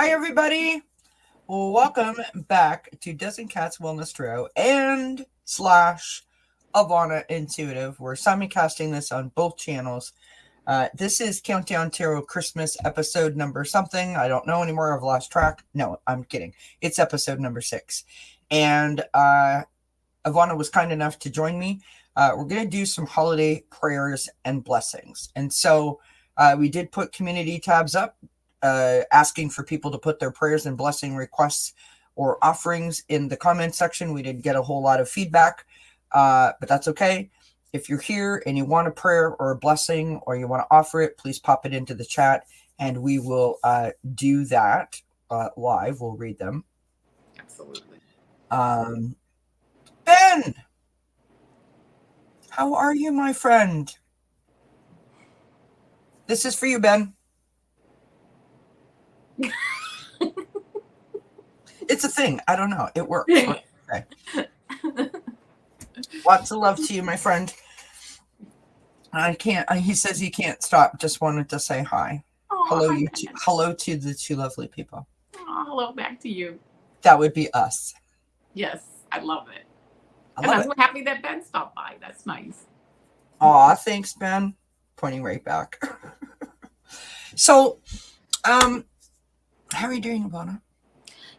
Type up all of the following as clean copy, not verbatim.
Hi, everybody. Welcome back to Dozen Cats Wellness Trio and slash Avana Intuitive. We're simulcasting this on both channels. This is Countdown Tarot Christmas episode number something. I don't know anymore. I've lost track. No, I'm kidding. It's episode number 6. And Avana was kind enough to join me. We're going to do some holiday prayers and blessings. And so we did put community tabs up. Asking for people to put their prayers and blessing requests or offerings in the comment section. We didn't get a whole lot of feedback, but that's okay. If you're here and you want a prayer or a blessing or you want to offer it, please pop it into the chat and we will do that live. We'll read them. Absolutely. Ben, how are you, my friend? This is for you, Ben. It's a thing. I don't know. It works. Okay. Lots of love to you, my friend. I can't. He says he can't stop. Just wanted to say hi. Oh, hello, hi, you two. Hello to the two lovely people. Oh, hello back to you. That would be us. Yes, I love it. I'm so happy that Ben stopped by. That's nice. Aw, thanks, Ben. Pointing right back. So, how are you doing, Avana?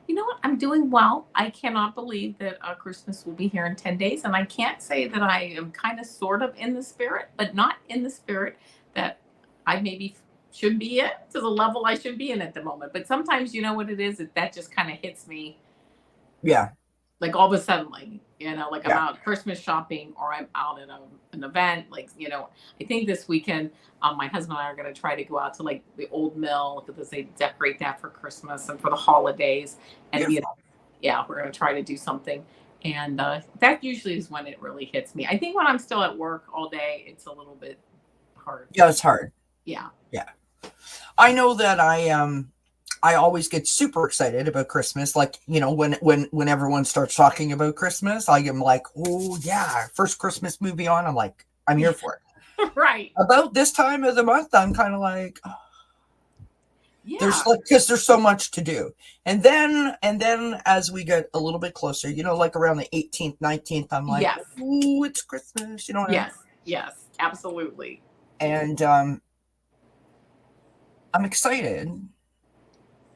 You know what? I'm doing well. I cannot believe that Christmas will be here in 10 days. And I can't say that I am kind of sort of in the spirit, but not in the spirit that I maybe should be in to the level I should be in at the moment. But sometimes you know what it is? That just kind of hits me. Yeah. Like all of a sudden, I'm out Christmas shopping or I'm out at an event. I think this weekend, my husband and I are going to try to go out to the old mill because they decorate that for Christmas and for the holidays. And we're going to try to do something. And that usually is when it really hits me. I think when I'm still at work all day, it's a little bit hard. Yeah, it's hard. Yeah. Yeah. I know that I always get super excited about Christmas. When everyone starts talking about Christmas, I am like, oh yeah, first Christmas movie on. I'm like, I'm here for it. Right. About this time of the month, I'm kind of like, because there's so much to do. And then as we get a little bit closer, around the 18th, 19th, I'm like, ooh, it's Christmas. You know what I mean? Yes, absolutely. And I'm excited.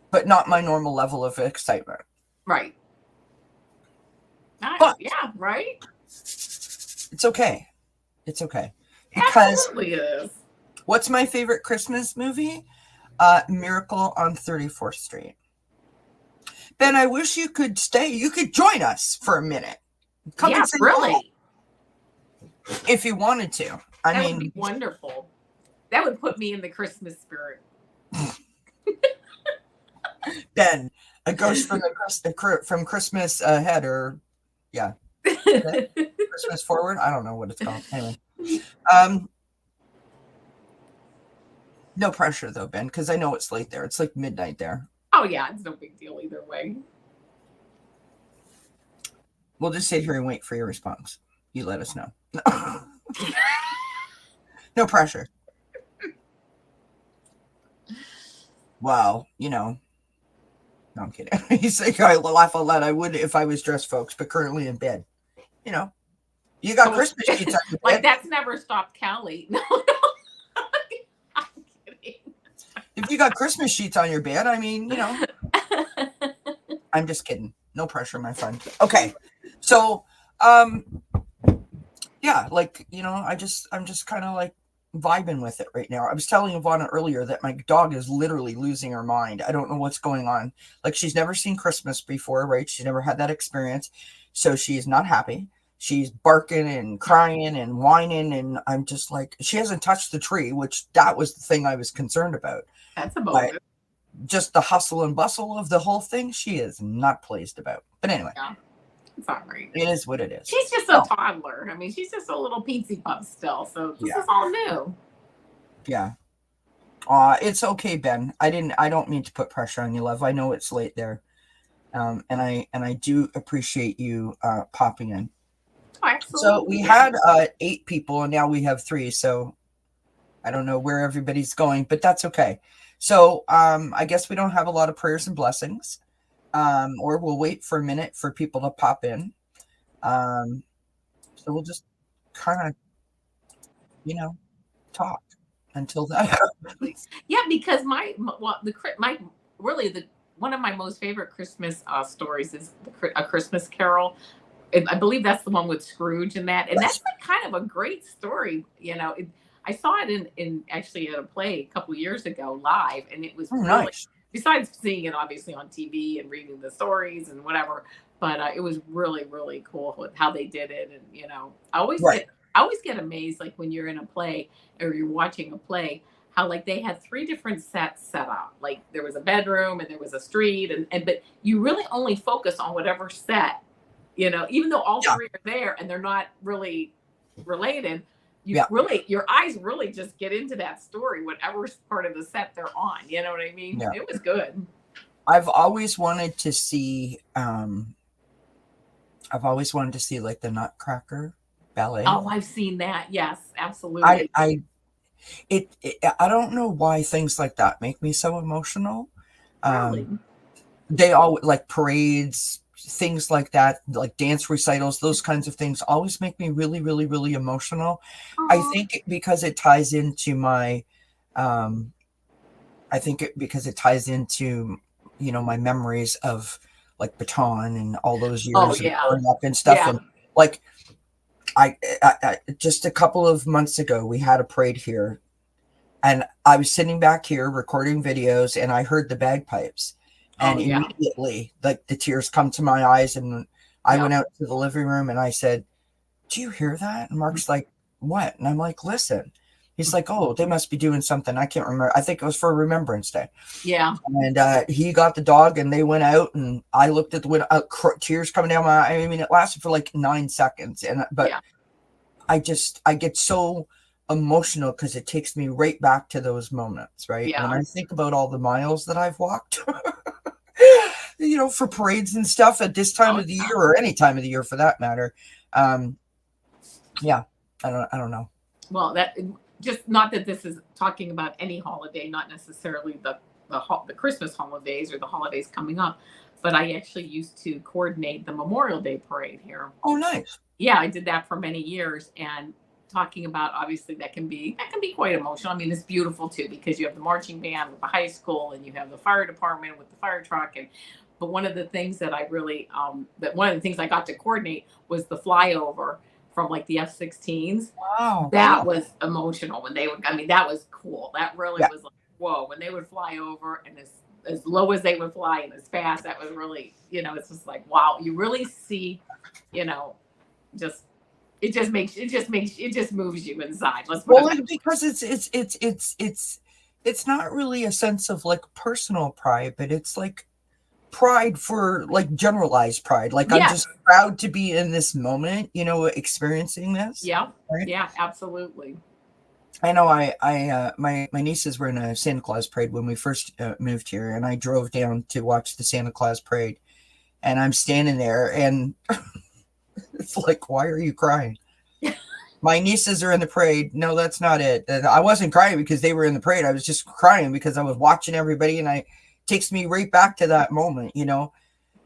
But not my normal level of excitement. Right. But yeah, right? It's okay. It's okay. Because absolutely is. What's my favorite Christmas movie? Miracle on 34th Street. Ben, I wish you could stay. You could join us for a minute. Come and say really? If you wanted to. That would be wonderful. That would put me in the Christmas spirit. Ben, a ghost from Christmas ahead, or Christmas forward. I don't know what it's called. Anyway, no pressure though, Ben, because I know it's late there. It's like midnight there. Oh yeah, it's no big deal either way. We'll just sit here and wait for your response. You let us know. No pressure. Wow, No, I'm kidding. He's like, I laugh a lot. I would if I was dressed, folks, but currently in bed. You got Christmas sheets on your bed. That's never stopped Callie. No. I'm kidding. If you got Christmas sheets on your bed, I'm just kidding. No pressure, my friend. Okay. So, I'm just kind of vibing with it right now. I was telling Avana earlier that my dog is literally losing her mind. I don't know what's going on. She's never seen Christmas before, right? She's never had that experience. So she's not happy. She's barking and crying and whining. And I'm just she hasn't touched the tree, which that was the thing I was concerned about. That's a bonus. Just the hustle and bustle of the whole thing, she is not pleased about. But anyway. Yeah. It's all right. It is what it is. She's just a toddler. She's just a little peensy pup still. So this is all new. Yeah. It's okay, Ben. I don't mean to put pressure on you, love. I know it's late there. And I do appreciate you popping in. Oh, absolutely. So we had 8 people and now we have 3. So I don't know where everybody's going, but that's okay. So I guess we don't have a lot of prayers and blessings. Or we'll wait for a minute for people to pop in. Um, so we'll just kind of, you know, talk until that. Yeah, because my really the one of my most favorite Christmas stories is A Christmas Carol. I believe that's the one with Scrooge and that, and that's Yes. like kind of a great story. I saw it in actually at a play a couple years ago live, and it was Oh, really, nice. besides seeing it obviously on TV and reading the stories and whatever, but it was really really cool with how they did it. And Right. I always get amazed, like when you're in a play or you're watching a play, how like they had three different sets set up. Like there was a bedroom and there was a street, and but you really only focus on whatever set, even though all Yeah. three are there and they're not really related, Yeah. your eyes really just get into that story, whatever part of the set they're on. You know what I mean? Yeah. It was good. I've always wanted to see. I've always wanted to see like the Nutcracker ballet. Oh, I've seen that. Yes, I absolutely. I I don't know why things like that make me so emotional. Really? Um, they all like parades, things like that, like dance recitals, those kinds of things always make me really, really, really emotional. I Oh, think because it ties into my, um, because it ties into, my memories of like Baton and all those oh years of yeah, growing up and stuff. yeah. And like, I just a couple of months ago, we had a parade here, and I was sitting back here recording videos, and I heard the bagpipes, Oh and yeah, immediately like the tears come to my eyes, and I yeah, went out to the living room and I said, "Do you hear that?" And Mark's like, "What?" And I'm like, "Listen." He's like, "Oh, they must be doing something. I can't remember. I think it was for Remembrance Day." yeah, And he got the dog, and they went out, and I looked at the window, tears coming down my. I mean, it lasted for like 9 seconds, but yeah, I get so emotional because it takes me right back to those moments, right? When yeah, I think about all the miles that I've walked, for parades and stuff at this time oh of the yeah. year, or any time of the year for that matter. Um, yeah, I don't know. Well, that just not that this is talking about any holiday, not necessarily the Christmas holidays or the holidays coming up, but I actually used to coordinate the Memorial Day parade here. Oh, nice. Yeah, I did that for many years, and talking about, obviously, that can be quite emotional. I mean, it's beautiful too because you have the marching band with the high school, and you have the fire department with the fire truck. And but one of the things that I really that one of the things I got to coordinate was the flyover from like the F-16s. Wow, That cool. was emotional when they would. I mean, that was cool. That really Yeah. was like, whoa, when they would fly over, and as low as they would fly and as fast, that was really, it's just like, wow, you really see, you know just it just moves you inside. Let's put it Well, that because it's not really a sense of like personal pride, but it's like pride for like generalized pride. Like way. I'm Yes. just proud to be in this moment, experiencing this. Yeah. Right. Yeah, absolutely. I know my nieces were in a Santa Claus parade when we first moved here, and I drove down to watch the Santa Claus parade, and I'm standing there, and it's like, why are you crying? My nieces are in the parade. No, that's not it. And I wasn't crying because they were in the parade. I was just crying because I was watching everybody, and it takes me right back to that moment.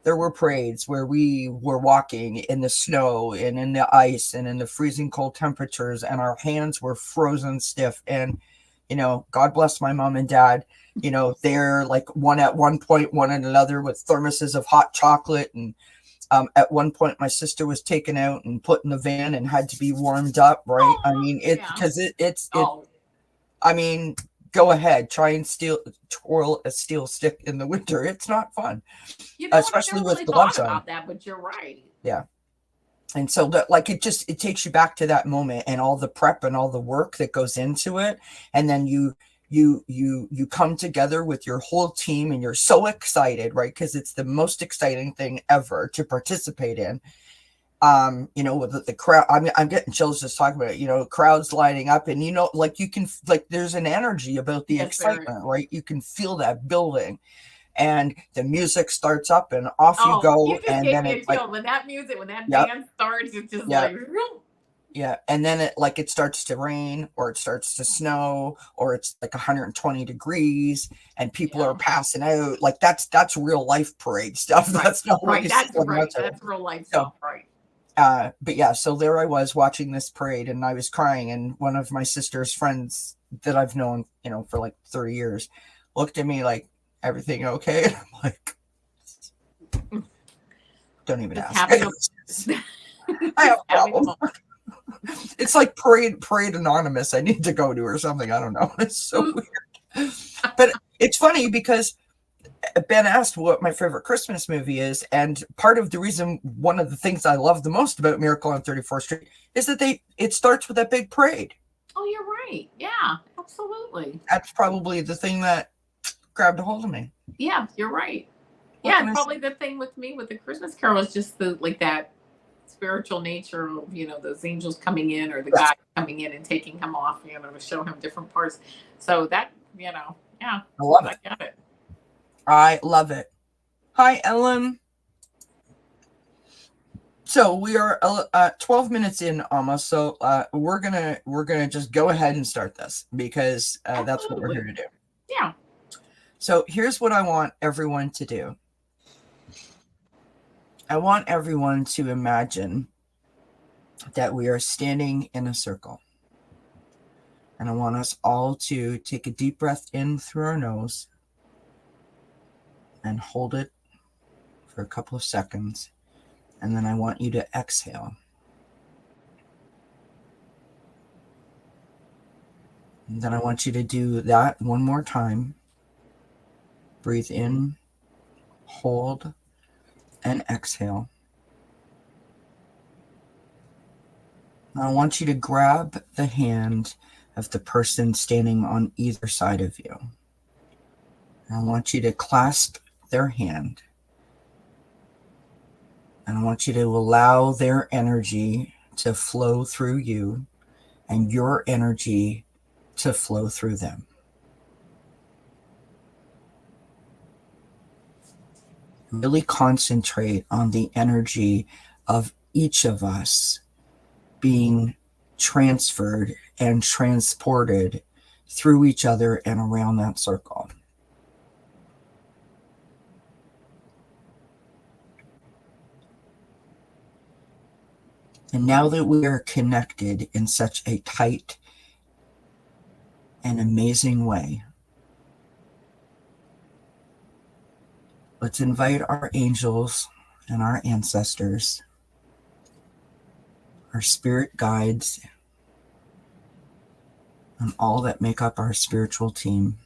There were parades where we were walking in the snow and in the ice and in the freezing cold temperatures, and our hands were frozen stiff. And God bless my mom and dad. They're like one at one point, one at another with thermoses of hot chocolate. And at one point, my sister was taken out and put in the van and had to be warmed up. Right? I Oh, mean, it yeah. because it. Oh, I mean, go ahead, try and twirl a steel stick in the winter. It's not fun, I especially never with really gloves thought on. about that, but you're right. Yeah. And so that, like, it takes you back to that moment and all the prep and all the work that goes into it. And then you come together with your whole team, and you're so excited, right? Because it's the most exciting thing ever to participate in. With the crowd, I'm getting chills just talking about it. Crowds lining up, and like you can, like, there's an energy about the Yes, there is. excitement, right? You can feel that building, and the music starts up, and off you Oh, go, you just and gave then me it's a like, chill. When that music, when that yep, band starts, it's just yep, like, whew. Yeah, and then it starts to rain or it starts to snow or it's like 120 degrees and people are Yeah. passing out. Like that's real life parade stuff. Right. That's not what Right. you see That's on right. YouTube. That's real life So, stuff. Right. but yeah, so there I was watching this parade and I was crying, and one of my sister's friends that I've known, for like 30 years, looked at me like, "Everything okay?" And I'm like, "Don't even Just ask." having a I have just having a problems. moment. It's like Parade Anonymous. I need to go to or something. I don't know. It's so weird. But it's funny because Ben asked what my favorite Christmas movie is, and part of the reason, one of the things I love the most about Miracle on 34th Street is that it starts with that big parade. Oh, you're right. Yeah, absolutely. That's probably the thing that grabbed a hold of me. Yeah, you're right. What Yeah, can I say? probably the thing with me with the Christmas Carol is just the like that spiritual nature of those angels coming in or the Yes, guy coming in and taking him off, to show him different parts. So that yeah, I love I it. get it. I love it. Hi, Ellen. So we are 12 minutes in almost. So we're gonna just go ahead and start this because that's what we're here Absolutely. to do. Yeah. So here's what I want everyone to do. I want everyone to imagine that we are standing in a circle. And I want us all to take a deep breath in through our nose and hold it for a couple of seconds. And then I want you to exhale. And then I want you to do that one more time. Breathe in, hold, and exhale. Now I want you to grab the hand of the person standing on either side of you. And I want you to clasp their hand. And I want you to allow their energy to flow through you and your energy to flow through them. Really concentrate on the energy of each of us being transferred and transported through each other and around that circle. And now that we are connected in such a tight and amazing way, let's invite our angels and our ancestors, our spirit guides, and all that make up our spiritual team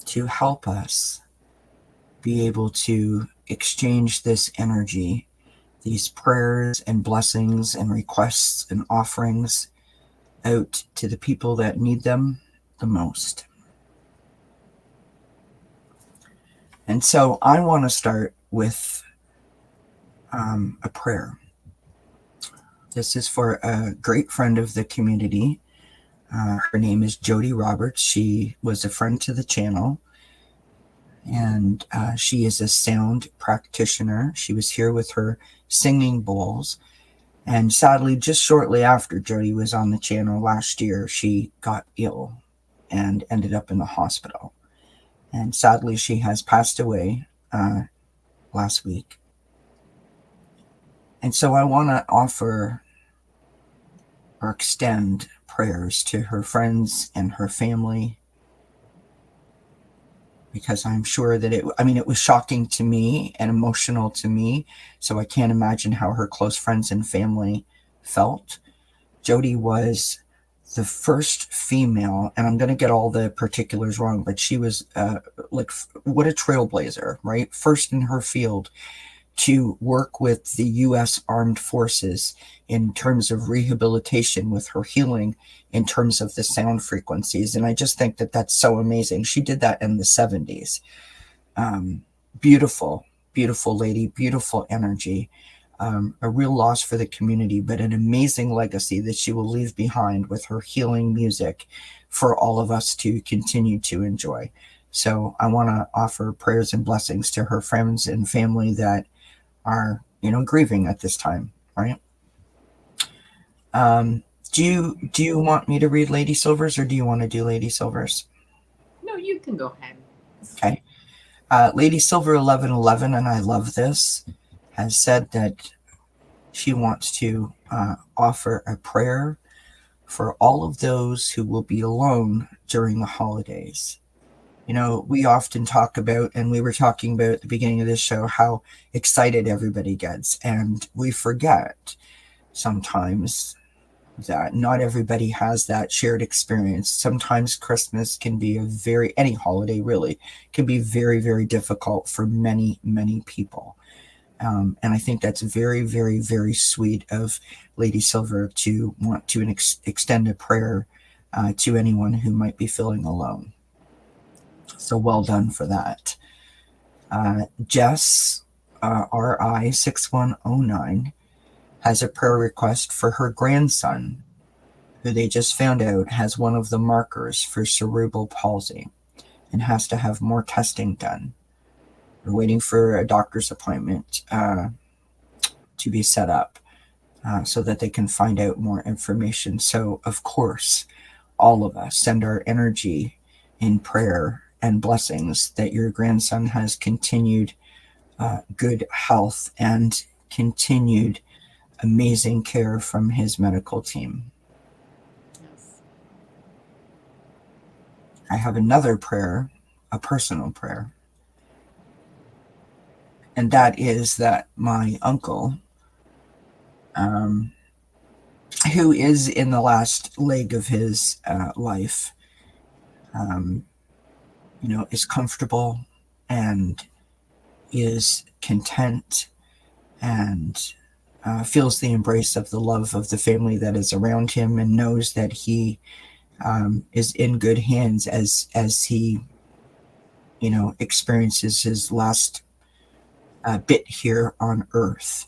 to help us be able to exchange this energy, these prayers and blessings and requests and offerings out to the people that need them the most. And so I want to start with a prayer. This is for a great friend of the community. Her name is Jody Roberts. She was a friend to the channel, and she is a sound practitioner. She was here with her singing bowls. And sadly, just shortly after Jody was on the channel last year, she got ill and ended up in the hospital. And sadly, she has passed away last week. And so I want to offer or extend prayers to her friends and her family, because I'm sure that it was shocking to me and emotional to me. So I can't imagine how her close friends and family felt. Jody was the first female, and I'm going to get all the particulars wrong, but she was what a trailblazer, right? First in her field to work with the U.S. Armed Forces in terms of rehabilitation with her healing in terms of the sound frequencies. And I just think that that's so amazing. She did that in the 70s. Beautiful, beautiful lady, beautiful energy. A real loss for the community, but an amazing legacy that she will leave behind with her healing music for all of us to continue to enjoy. So I want to offer prayers and blessings to her friends and family that are, grieving at this time, right? Um, do you want me to read Lady Silver's, or do you want to do Lady Silver's? No, you can go ahead. Okay. Lady Silver 1111, and I love this, has said that she wants to offer a prayer for all of those who will be alone during the holidays. You know, we often talk about, and we were talking about at the beginning of this show, how excited everybody gets. And we forget sometimes that not everybody has that shared experience. Sometimes Christmas can be any holiday really, can be very, very difficult for many, many people. And I think that's very, very, very sweet of Lady Silver to want to extend a prayer to anyone who might be feeling alone. So well done for that. Jess, RI6109, has a prayer request for her grandson, who they just found out has one of the markers for cerebral palsy and has to have more testing done. We're waiting for a doctor's appointment to be set up so that they can find out more information. So, of course, all of us send our energy in prayer and blessings that your grandson has continued good health and continued amazing care from his medical team. Yes. I have another prayer, a personal prayer, and that is that my uncle, um, who is in the last leg of his life, um, is comfortable and is content and feels the embrace of the love of the family that is around him, and knows that he is in good hands as he experiences his last bit here on earth.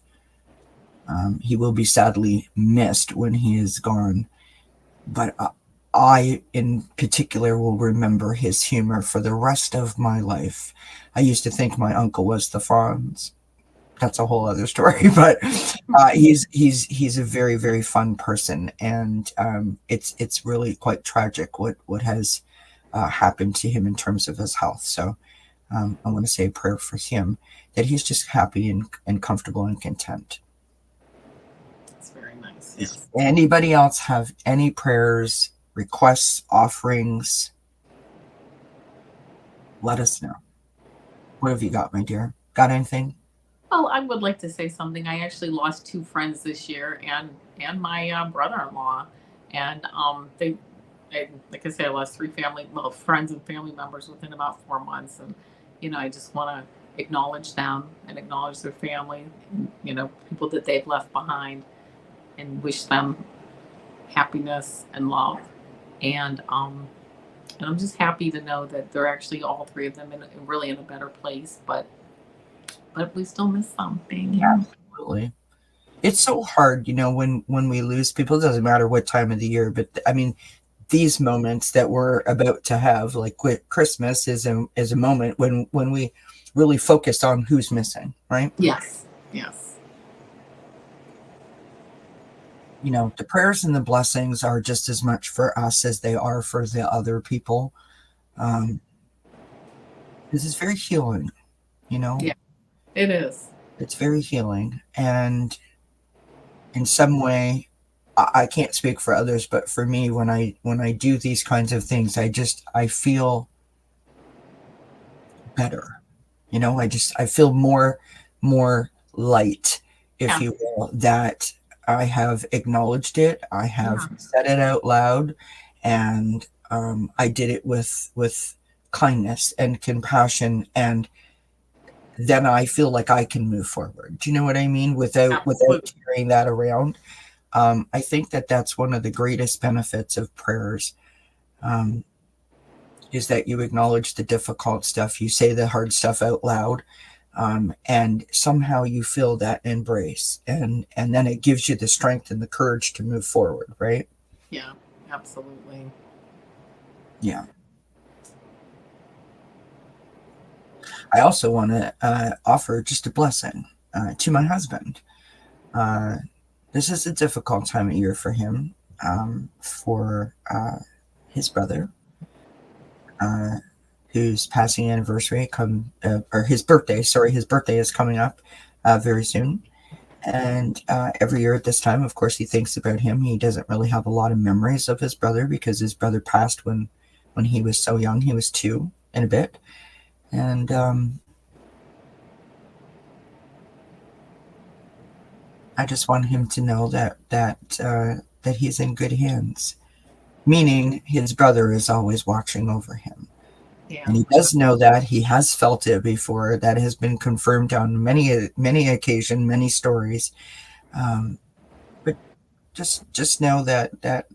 He will be sadly missed when he is gone, but I, in particular, will remember his humor for the rest of my life. I used to think my uncle was the Fonz. That's a whole other story, but he's a very, very fun person, and it's really quite tragic what has happened to him in terms of his health. So I want to say a prayer for him, that he's just happy and comfortable and content. That's very nice. Does Yes. anybody else have any prayers, requests, offerings? Let us know. What have you got, my dear? Got anything? Well, I would like to say something. I actually lost two friends this year, and my brother-in-law, and like I said, I lost three friends and family members within about 4 months, and I just want to acknowledge them and acknowledge their family, and, people that they've left behind, and wish them happiness and love, and I'm just happy to know that they're actually all three of them really in a better place, but we still miss something. Absolutely. It's so hard, when we lose people. It doesn't matter what time of the year, but I mean, these moments that we're about to have, like with Christmas, is a moment when we really focus on who's missing, right? Yes. Yes. The prayers and the blessings are just as much for us as they are for the other people. Um, this is very healing, you know, Yeah, it is. it's very healing. And in some way, I can't speak for others, but for me, when I do these kinds of things, I feel better. I feel more light, if Yeah. you will, that I have acknowledged it, I have Yeah. said it out loud, and I did it with kindness and compassion, and then I feel like I can move forward. Do you know what I mean? Without Absolutely. carrying that around. I think that that's one of the greatest benefits of prayers. Um, is that you acknowledge the difficult stuff, you say the hard stuff out loud, and somehow you feel that embrace, and then it gives you the strength and the courage to move forward, right? Yeah. Absolutely. Yeah. I also want to offer just a blessing to my husband. Uh, this is a difficult time of year for him, for his brother, uh, whose passing anniversary or his birthday. Sorry, his birthday is coming up very soon. And every year at this time, of course, he thinks about him. He doesn't really have a lot of memories of his brother because his brother passed when he was so young. He was 2 and a bit, and I just want him to know that he's in good hands. Meaning, his brother is always watching over him. Yeah. And he does know that. He has felt it before. That has been confirmed on many occasions, many stories. But just know that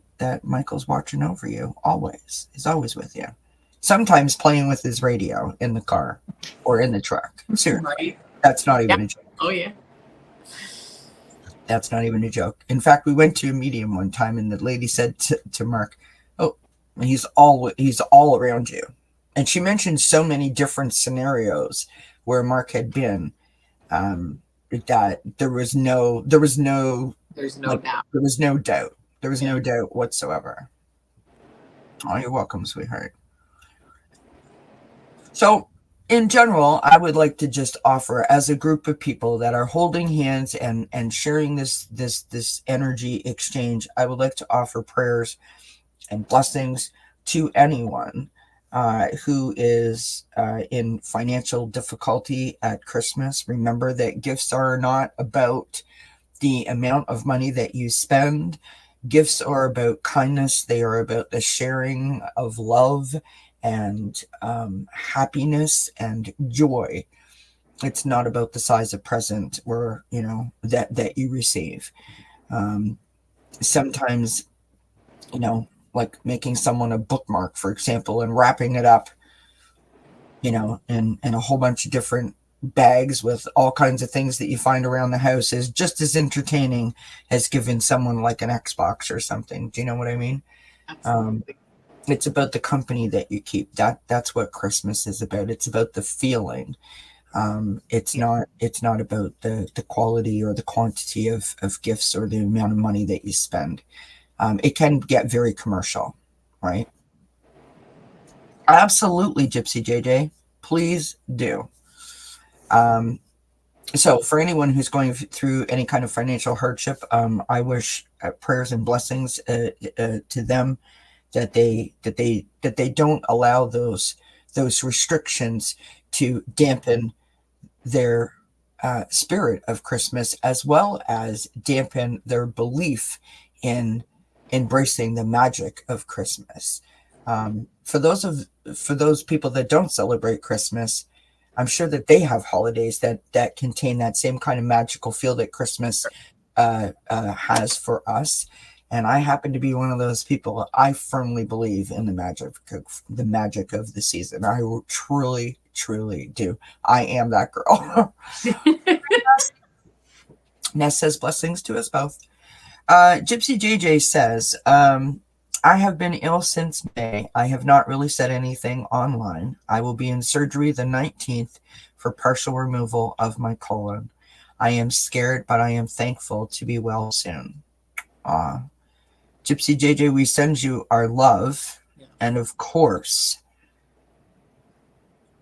Michael's watching over you always. He's always with you. Sometimes playing with his radio in the car or in the truck. Seriously, Right. that's not even a joke. Oh yeah. That's not even a joke. In fact, we went to a medium one time, and the lady said to Mark, "Oh, he's all around you." And she mentioned so many different scenarios where Mark had been, that there was no There's no like, doubt. there was no doubt. There was Yeah. no doubt whatsoever. Oh, you're welcome, sweetheart. So, in general, I would like to just offer, as a group of people that are holding hands and sharing this energy exchange, I would like to offer prayers and blessings to anyone who is in financial difficulty at Christmas. Remember that gifts are not about the amount of money that you spend. Gifts are about kindness. They are about the sharing of love and happiness and joy. It's not about the size of present or that you receive. Sometimes, like making someone a bookmark, for example, and wrapping it up, in a whole bunch of different bags with all kinds of things that you find around the house is just as entertaining as giving someone like an Xbox or something. Do you know what I mean? Absolutely. It's about the company that you keep. That's what Christmas is about. It's about the feeling. It's not about the quality or the quantity of gifts or the amount of money that you spend. It can get very commercial, right? Absolutely, Gypsy JJ. Please do. So for anyone who's going through any kind of financial hardship, I wish prayers and blessings to them, that they don't allow those restrictions to dampen their spirit of Christmas, as well as dampen their belief in embracing the magic of Christmas. For those people that don't celebrate Christmas, I'm sure that they have holidays that contain that same kind of magical feel that Christmas has for us. And I happen to be one of those people. I firmly believe in the magic of the season. I truly, truly do. I am that girl. Ness says blessings to us both. Gypsy JJ says, I have been ill since May. I have not really said anything online. I will be in surgery the 19th for partial removal of my colon. I am scared, but I am thankful to be well soon. Gypsy JJ, we send you our love. Yeah. And of course,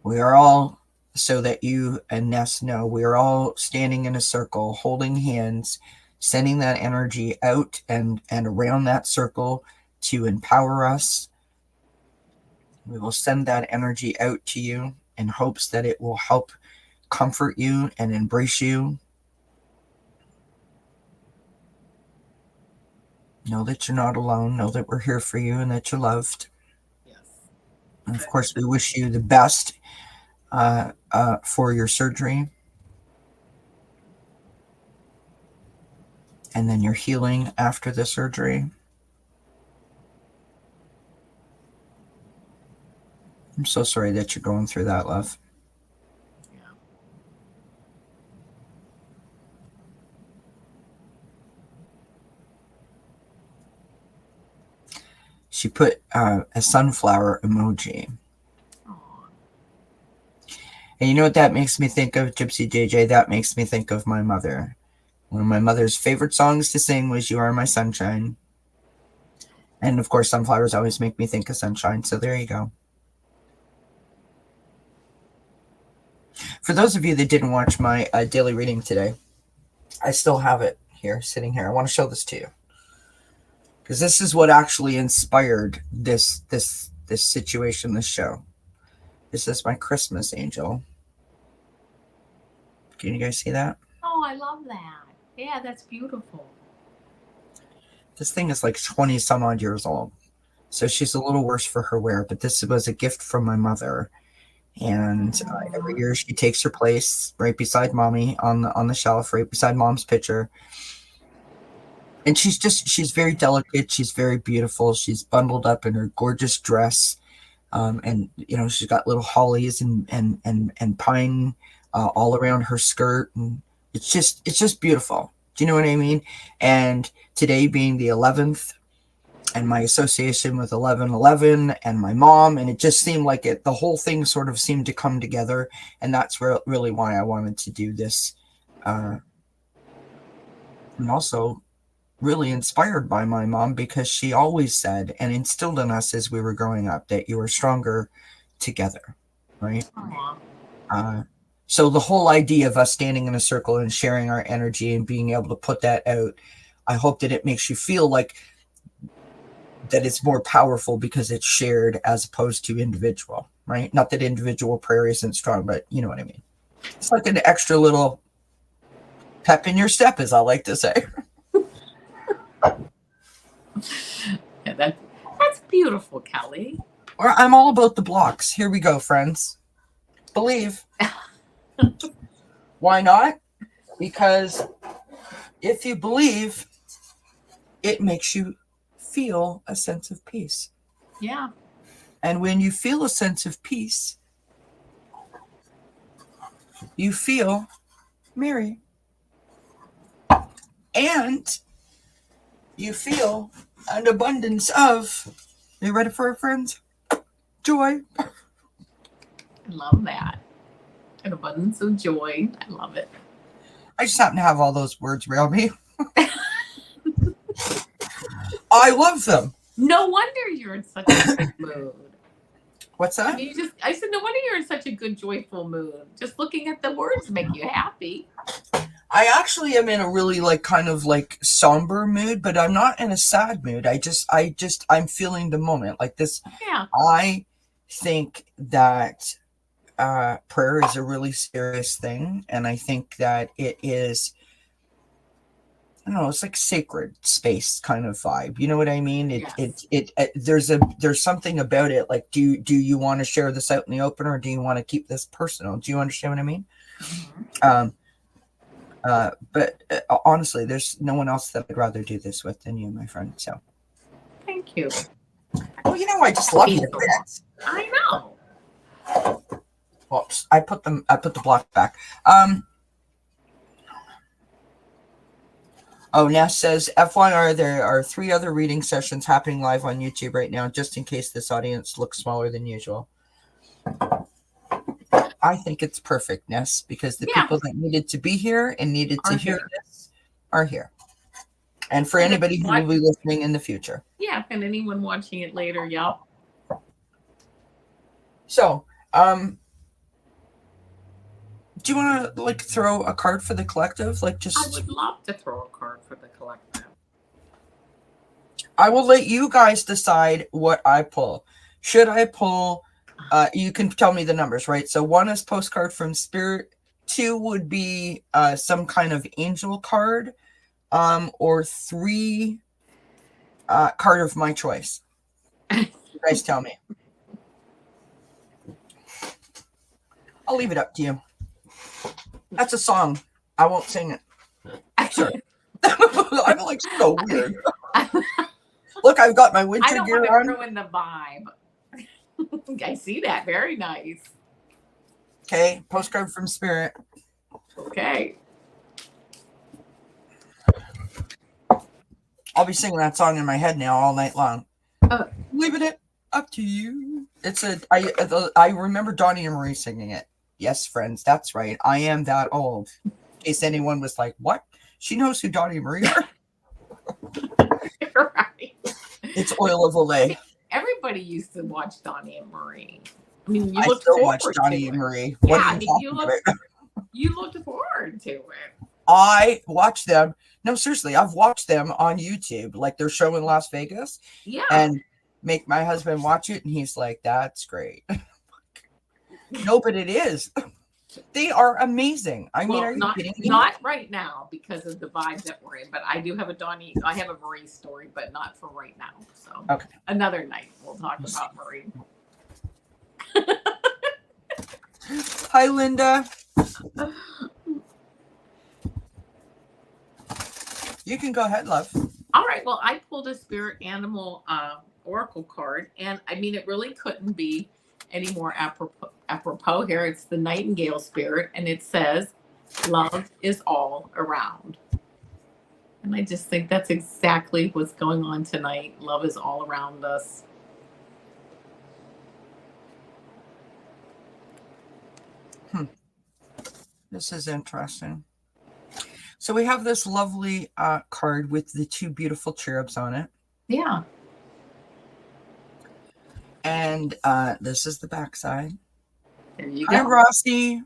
we are all, so that you and Ness know, we are all standing in a circle, holding hands, sending that energy out and around that circle to empower us. We will send that energy out to you in hopes that it will help comfort you and embrace you. Know that you're not alone. Know that we're here for you and that you're loved. Yes. And of course, we wish you the best for your surgery. And then your healing after the surgery. I'm so sorry that you're going through that, love. Yeah. She put a sunflower emoji. Aww. And you know what that makes me think of, Gypsy JJ? That makes me think of my mother. One of my mother's favorite songs to sing was You Are My Sunshine. And of course, sunflowers always make me think of sunshine. So there you go. For those of you that didn't watch my daily reading today, I still have it here, sitting here. I want to show this to you. Because this is what actually inspired this situation, this show. This is my Christmas angel. Can you guys see that? Oh, I love that. Yeah, that's beautiful. This thing is like 20 some odd years old. So she's a little worse for her wear, but this was a gift from my mother. And every year she takes her place right beside mommy on the shelf, right beside mom's picture. And she's very delicate. She's very beautiful. She's bundled up in her gorgeous dress. And she's got little hollies and pine all around her skirt. And it's just beautiful. Do you know what I mean? And today being the 11th, and my association with 1111 and my mom, and it just seemed like the whole thing sort of seemed to come together, and that's really why I wanted to do this, and also really inspired by my mom, because she always said and instilled in us as we were growing up that you are stronger together, right? So the whole idea of us standing in a circle and sharing our energy and being able to put that out, I hope that it makes you feel like that it's more powerful because it's shared as opposed to individual, right? Not that individual prayer isn't strong, but you know what I mean. It's like an extra little pep in your step, as I like to say. Yeah, that's beautiful, Kelly. I'm all about the blocks. Here we go, friends. Believe. Why not? Because if you believe, it makes you feel a sense of peace. Yeah. And when you feel a sense of peace, you feel merry. And you feel an abundance of, are you ready for it, friends? Joy. I love that. An abundance of joy. I love it. I just happen to have all those words around me. I love them. No wonder you're in such a good mood. What's that? I said, no wonder you're in such a good, joyful mood. Just looking at the words make you happy. I actually am in a really kind of somber mood, but I'm not in a sad mood. I'm feeling the moment like this. Yeah. I think that prayer is a really serious thing, and I think that it is, I don't know, it's like sacred space kind of vibe. You know what I mean? There's something about it. Like, do you want to share this out in the open, or do you want to keep this personal? Do you understand what I mean? Mm-hmm. But honestly, there's no one else that I'd rather do this with than you, my friend. So, thank you. Oh, I just love you. I know. Whoops! I put the block back. Oh, Ness says, FYI, there are 3 other reading sessions happening live on YouTube right now, just in case this audience looks smaller than usual. I think it's perfect, Ness, because the people that needed to be here and needed to hear this are here. And for anybody who will be listening in the future. Yeah, and anyone watching it later, yep. So, do you want to throw a card for the collective? I would love to throw a card for the collective. I will let you guys decide what I pull. Should I pull? You can tell me the numbers, right? So 1 is postcard from Spirit. 2 would be some kind of angel card, or 3 card of my choice. You guys tell me. I'll leave it up to you. That's a song. I won't sing it. Sure. I'm so weird. Look, I've got my winter gear on. I don't want to ruin the vibe. I see that. Very nice. Okay, postcard from Spirit. Okay. I'll be singing that song in my head now all night long. Leaving it up to you. I remember Donnie and Marie singing it. Yes, friends, that's right. I am that old. In case anyone was like, what? She knows who Donnie and Marie are. Right. It's Oil of Olay. Everybody used to watch Donnie and Marie. I mean, you I looked still watch forward Donnie to and it. Marie. Yeah, What are I you mean, talking about? you looked forward to it. I watch them. No, seriously, I've watched them on YouTube. Like their show in Las Vegas, Yeah. and make my husband watch it, and he's like, "That's great." No, but it is. They are amazing. I mean, Well, are you not kidding me? not right now because of the vibe that we're in. But I do have I have a Marie story, but not for right now. So Okay. another night we'll talk about Marie. Hi, Linda. You can go ahead, love. All right. Well, I pulled a spirit animal oracle card, and I mean, it really couldn't be any more apropos here. It's the Nightingale spirit, and it says, "Love is all around." And I just think that's exactly what's going on tonight. Love is all around us. This is interesting. So we have this lovely card with the two beautiful cherubs on it. Yeah. And this is the backside. There you Hi, go. Rossi.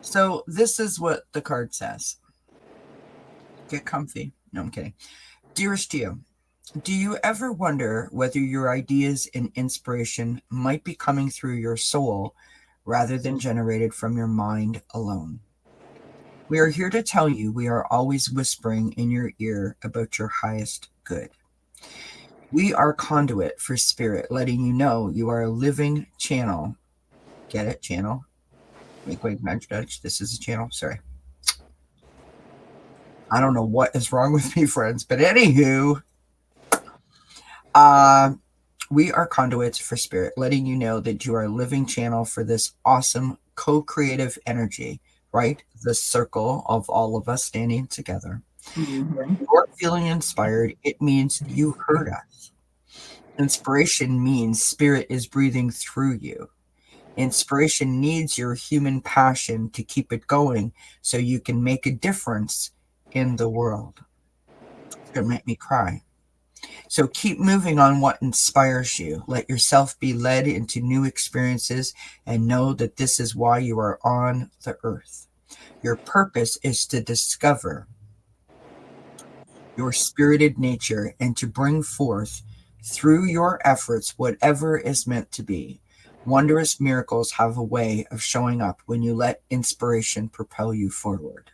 So this is what the card says. Get comfy. No, I'm kidding. Dearest you, do you ever wonder whether your ideas and inspiration might be coming through your soul rather than generated from your mind alone? We are here to tell you we are always whispering in your ear about your highest good. We are conduit for spirit, letting you know you are a living channel. Get it? Channel? Wait, nudge. This is a channel. Sorry. I don't know what is wrong with me, friends, but anywho, we are conduits for spirit, letting you know that you are a living channel for this awesome co-creative energy, right? The circle of all of us standing together. Mm-hmm. You're feeling inspired. It means you heard us. Inspiration means spirit is breathing through you. Inspiration needs your human passion to keep it going so you can make a difference in the world. It's going to make me cry. So keep moving on what inspires you. Let yourself be led into new experiences and know that this is why you are on the earth. Your purpose is to discover your spirited nature and to bring forth through your efforts whatever is meant to be. Wondrous miracles have a way of showing up when you let inspiration propel you forward.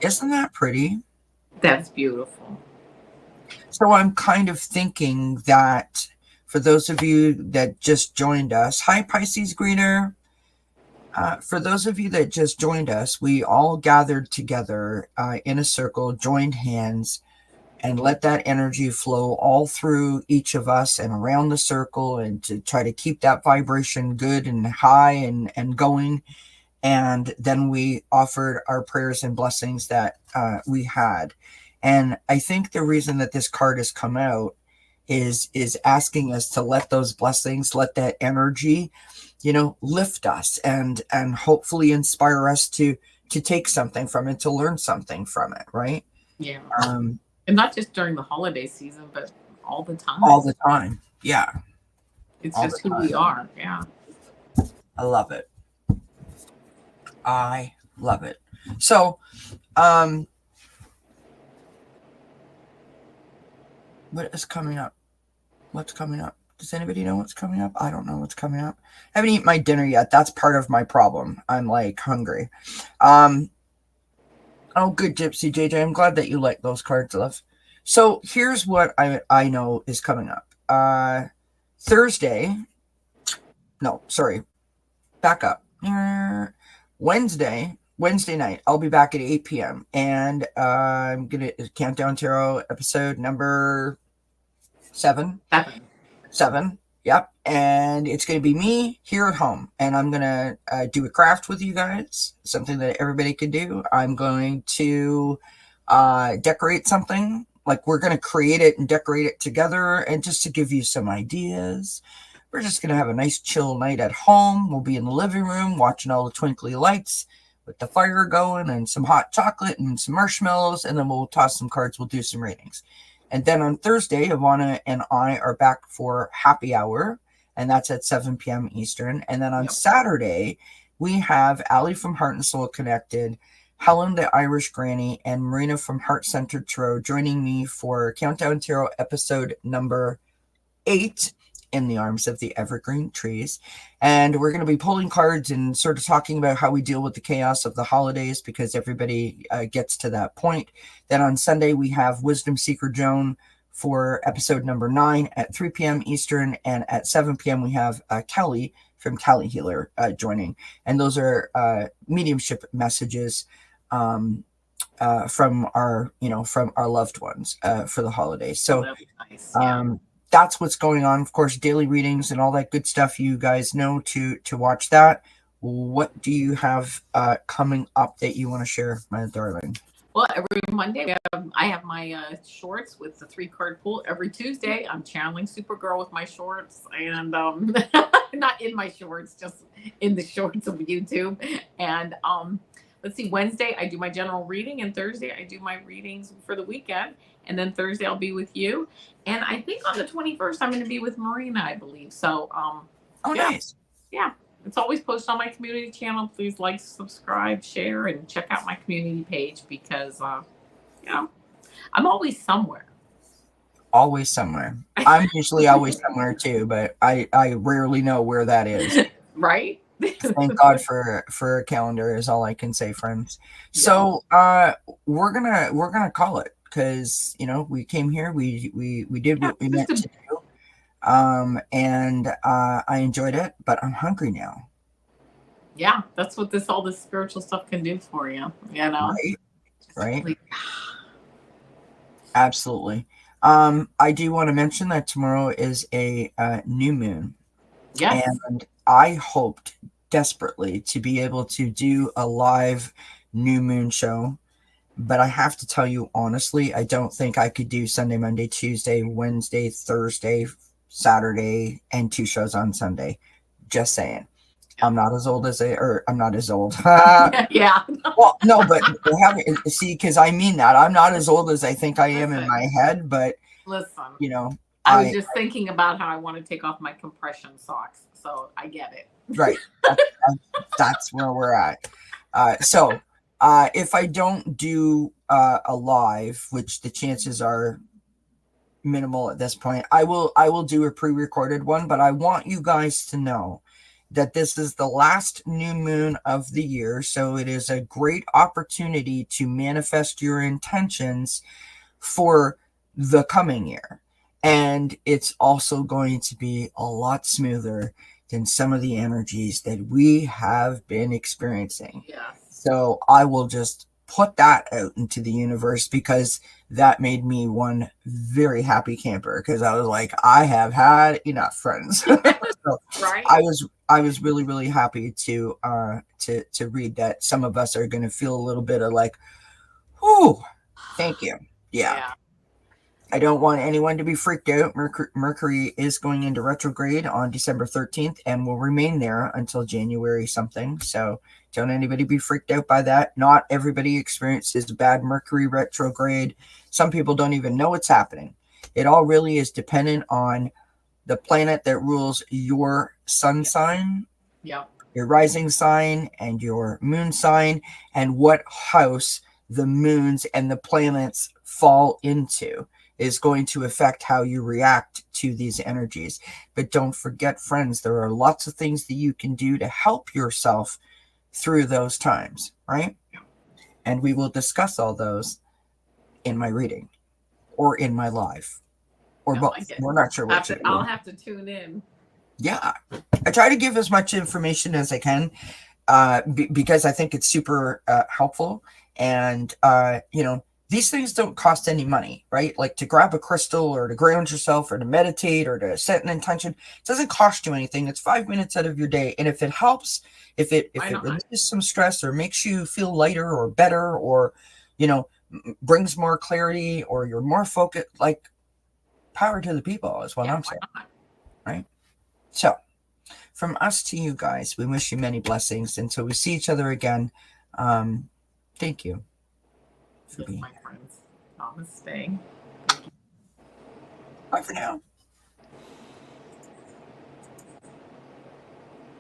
Isn't that pretty? That's beautiful. So I'm kind of thinking that for those of you that just joined us, hi Pisces Greener. For those of you that just joined us, we all gathered together in a circle, joined hands, and let that energy flow all through each of us and around the circle, and to try to keep that vibration good and high and going. And then we offered our prayers and blessings that we had. And I think the reason that this card has come out is asking us to let those blessings, let that energy, lift us and hopefully inspire us to take something from it, to learn something from it, right? Yeah. And not just during the holiday season, but all the time. All the time. Yeah. It's all just who we are. Yeah. I love it. I love it. So, what is coming up? What's coming up? Does anybody know what's coming up? I don't know what's coming up. I haven't eaten my dinner yet. That's part of my problem. I'm like hungry. Oh, good, Gypsy JJ. I'm glad that you like those cards, love. So here's what I know is coming up. Thursday. No, sorry. Back up. Wednesday night. I'll be back at 8 p.m. And I'm gonna Countdown Tarot episode number 7. 7. Yep. And it's going to be me here at home. And I'm going to do a craft with you guys, something that everybody can do. I'm going to decorate something. Like we're going to create it and decorate it together. And just to give you some ideas, we're just going to have a nice chill night at home. We'll be in the living room watching all the twinkly lights. with the fire going and some hot chocolate and some marshmallows, and then we'll toss some cards. We'll do some readings. And then on Thursday, Avana and I are back for happy hour, and that's at 7 p.m. Eastern. And then on Saturday, we have Allie from Heart and Soul Connected, Helen the Irish Granny, and Marina from Heart Centered Tarot joining me for Countdown Tarot episode number 8, In the Arms of the Evergreen Trees. And we're going to be pulling cards and sort of talking about how we deal with the chaos of the holidays, because everybody gets to that point. Then on Sunday, we have Wisdom Seeker Joan for episode number 9 at 3 p.m. Eastern. And at 7 p.m., we have Kelly from Kelly Healer joining. And those are mediumship messages from our loved ones for the holidays. So nice. that's what's going on. Of course, daily readings and all that good stuff. You guys know to watch that. What do you have coming up that you want to share, my darling? Well, every Monday I have my shorts with the 3-card pool. Every Tuesday I'm channeling Supergirl with my shorts, and not in my shorts, just in the shorts of YouTube. And let's see, Wednesday I do my general reading, and Thursday I do my readings for the weekend. And then Thursday I'll be with you. And I think on the 21st I'm going to be with Marina, I believe. So nice. Yeah. It's always posted on my community channel. Please like, subscribe, share, and check out my community page, because I'm always somewhere. Always somewhere. I'm usually always somewhere too, but I rarely know where that is. Right? Thank God for a calendar is all I can say, friends. So we're gonna call it, because we came here, we did what we meant to do, and I enjoyed it, but I'm hungry now. Yeah, that's what all this spiritual stuff can do for you. Right. Absolutely. I do want to mention that tomorrow is a new moon. Yes. And I hoped desperately to be able to do a live new moon show, but I have to tell you honestly, I don't think I could do Sunday, Monday, Tuesday, Wednesday, Thursday, Saturday, and 2 shows on Sunday. Just saying. I'm not as old as I'm not as old. Yeah. Well, no, but see, because I mean that. I'm not as old as I think I am in my head, but listen, I was just thinking about how I want to take off my compression socks, so I get it. Right. That's where we're at. So if I don't do a live, which the chances are minimal at this point, I will do a pre-recorded one, but I want you guys to know that this is the last new moon of the year, so it is a great opportunity to manifest your intentions for the coming year. And it's also going to be a lot smoother than some of the energies that we have been experiencing. Yeah. So I will just put that out into the universe, because that made me one very happy camper, because I was like, I have had enough, friends. So right. I was really, really happy to read that some of us are going to feel a little bit of like, oh, thank you. Yeah. I don't want anyone to be freaked out. Mercury is going into retrograde on December 13th and will remain there until January something. So don't anybody be freaked out by that. Not everybody experiences bad Mercury retrograde. Some people don't even know it's happening. It all really is dependent on the planet that rules your sun sign, your rising sign, and your moon sign, and what house the moons and the planets fall into is going to affect how you react to these energies. But don't forget, friends, there are lots of things that you can do to help yourself through those times, right? And we will discuss all those in my reading or in my live or both. We're not sure which. I'll have to tune in. Yeah. I try to give as much information as I can because I think it's super helpful. And, these things don't cost any money, right? Like to grab a crystal or to ground yourself or to meditate or to set an intention, it doesn't cost you anything. It's 5 minutes out of your day. And if it helps, if it releases some stress or makes you feel lighter or better or, brings more clarity or you're more focused, like power to the people is what I'm saying. Right? So from us to you guys, we wish you many blessings until we see each other again. Thank you for Yes, being my here. friends. Namaste. Bye for now.